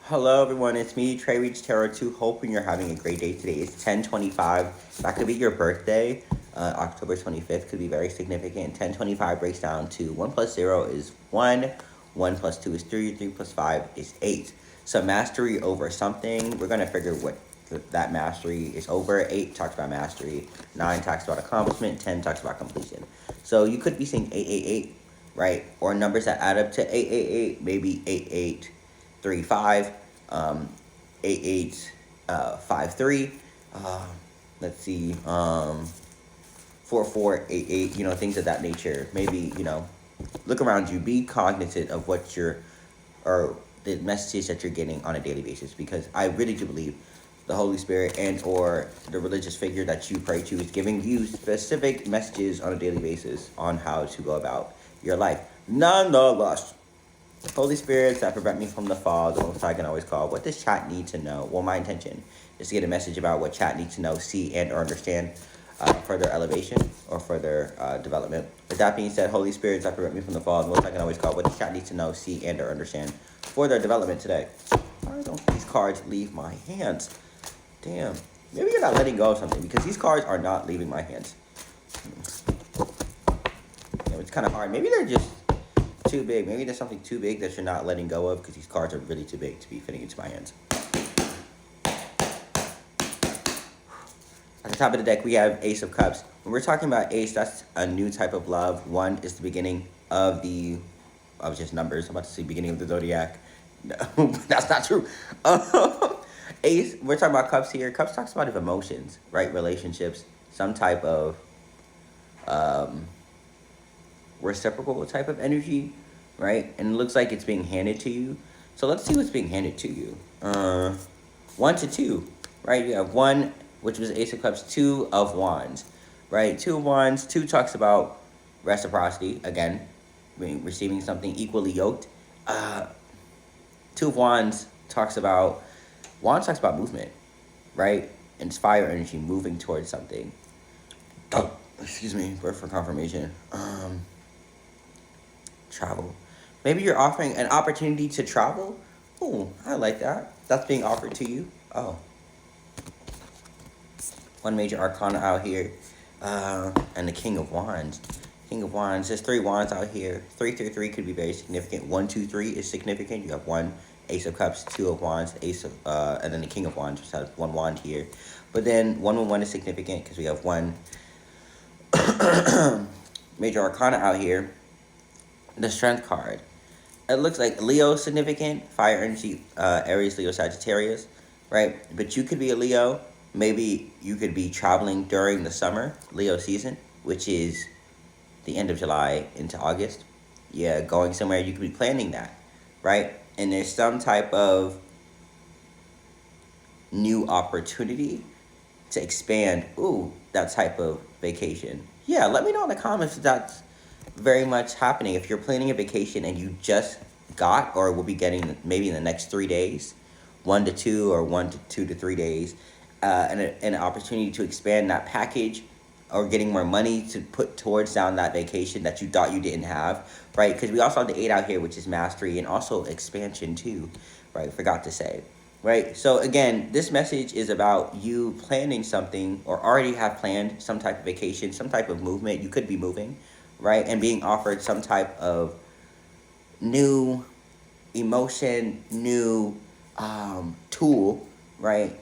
Hello everyone, it's me, Trey Reach Tarot 2, hoping you're having a great day today. It's 10:25. That could be your birthday. October 25th could be very significant. 10:25 breaks down to 1 plus 0 is 1, 1 plus 2 is 3, 3 plus 5 is 8. So mastery over something, we're going to figure what that mastery is over. 8 talks about mastery, 9 talks about accomplishment, 10 talks about completion. So you could be saying 888, right? Or numbers that add up to 888, maybe 8835, 8853. Let's see, 4488. Things of that nature. Maybe look around you. Be cognizant of what you're or the messages that you're getting on a daily basis, because I really do believe the Holy Spirit and or the religious figure that you pray to is giving you specific messages on a daily basis on how to go about your life. Nonetheless, Holy Spirits that prevent me from the fall, the most I can always call. What does chat need to know? Well, my intention is to get a message about what chat needs to know, see, and or understand for their elevation or for their development. With that being said, Holy Spirits that prevent me from the fall, the most I can always call. What does chat need to know, see, and or understand for their development today? Why don't these cards leave my hands? Damn. Maybe you're not letting go of something, because these cards are not leaving my hands. It's kind of hard. Maybe they're just too big. Maybe there's something too big that you're not letting go of, because these cards are really too big to be fitting into my hands. At the top of the deck, we have Ace of Cups. When we're talking about Ace, that's a new type of love. 1 is the beginning of just numbers. I'm about to say beginning of the zodiac. No, that's not true. Ace, we're talking about Cups here. Cups talks about emotions, right? Relationships, some type of reciprocal type of energy, right? And it looks like it's being handed to you. So let's see what's being handed to you. 1 to 2, right? You have 1, which was Ace of Cups, 2 of Wands, right? 2 of Wands, 2 talks about reciprocity, again, receiving something equally yoked. 2 of Wands talks about movement, right? And it's fire energy moving towards something. Oh, excuse me, word for confirmation. Travel. Maybe you're offering an opportunity to travel. Oh, I like that. That's being offered to you. Oh. 1 major arcana out here. And the King of Wands. King of Wands. There's 3 wands out here. 3 through 3 could be very significant. 1, 2, 3 is significant. You have 1 Ace of Cups, 2 of Wands, and then the King of Wands, which has 1 wand here. But then 1 1 is significant because we have 1 major arcana out here. The Strength card. It looks like Leo significant, fire energy, Aries, Leo, Sagittarius, right? But you could be a Leo. Maybe you could be traveling during the summer, Leo season, which is the end of July into August. Yeah, going somewhere, you could be planning that, right? And there's some type of new opportunity to expand, that type of vacation. Yeah, let me know in the comments if that's very much happening. If you're planning a vacation and you just got or will be getting maybe in the next 3 days, 1 to 2 or 1 to 2 to 3 days, and an opportunity to expand that package or getting more money to put towards down that vacation that you thought you didn't have, right? Because we also have the 8 out here, which is mastery and also expansion too, right? Forgot to say, right? So again, this message is about you planning something or already have planned some type of vacation, some type of movement. You could be moving, right? And being offered some type of new emotion, new tool, right,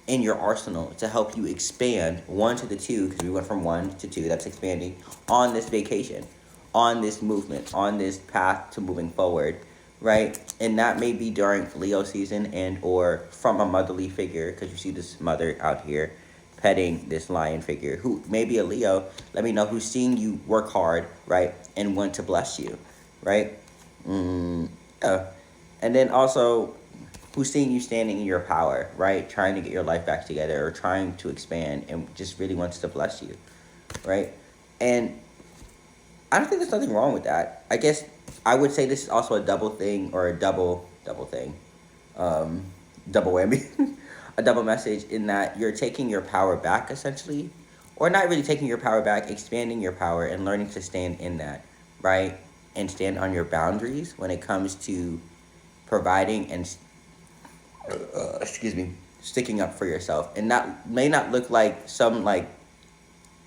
in your arsenal to help you expand 1 to the 2, because we went from 1 to 2, that's expanding, on this vacation, on this movement, on this path to moving forward, right? And that may be during Leo season and or from a motherly figure, because you see this mother out here petting this lion figure who may be a Leo. Let me know who's seeing you work hard, right, and want to bless you, right? Yeah. And then also, who's seeing you standing in your power, right? Trying to get your life back together or trying to expand and just really wants to bless you, right? And I don't think there's nothing wrong with that. I guess I would say this is also a double thing or a double thing. Double whammy. A double message in that you're taking your power back essentially, or not really taking your power back, expanding your power and learning to stand in that, right? And stand on your boundaries when it comes to providing and excuse me, sticking up for yourself. And that may not look like some like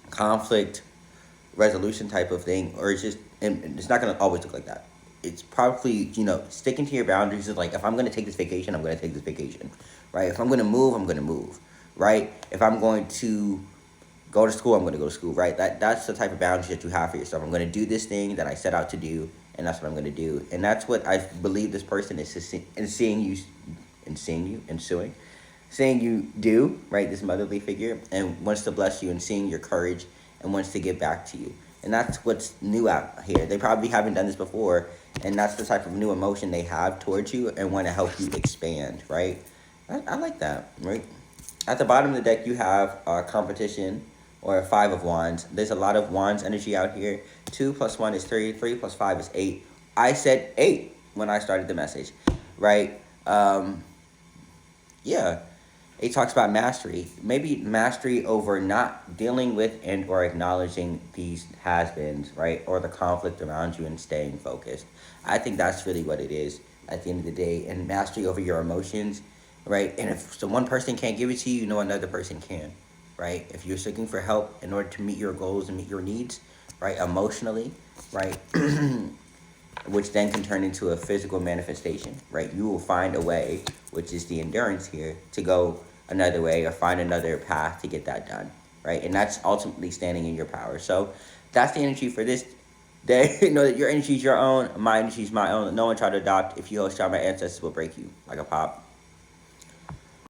conflict resolution type of thing, or it's just, and it's not going to always look like that. It's probably, sticking to your boundaries is like, if I'm going to take this vacation, I'm going to take this vacation, right? If I'm going to move, I'm going to move, right? If I'm going to go to school, I'm going to go to school, right? That's the type of boundaries that you have for yourself. I'm going to do this thing that I set out to do, and that's what I'm going to do. And that's what I believe this person is seeing you, seeing you do, right? This motherly figure, and wants to bless you and seeing your courage and wants to give back to you. And that's what's new out here. They probably haven't done this before, and that's the type of new emotion they have towards you and want to help you expand, right? I like that, right? At the bottom of the deck, you have competition or a five of wands. There's a lot of wands energy out here. 2 plus 1 is 3. 3 plus 5 is 8. I said 8 when I started the message, right? Yeah, it talks about mastery. Maybe mastery over not dealing with and or acknowledging these has-beens, right? Or the conflict around you and staying focused. I think that's really what it is at the end of the day. And mastery over your emotions, right? And if the one person can't give it to you, you know another person can, right? If you're seeking for help in order to meet your goals and meet your needs, right? Emotionally, right? Which then can turn into a physical manifestation, right? You will find a way, which is the endurance here, to go another way or find another path to get that done, right? And that's ultimately standing in your power. So that's the energy for this day. Know that your energy is your own, my energy is my own. No one try to adopt. If you host y'all, my ancestors will break you like a pop.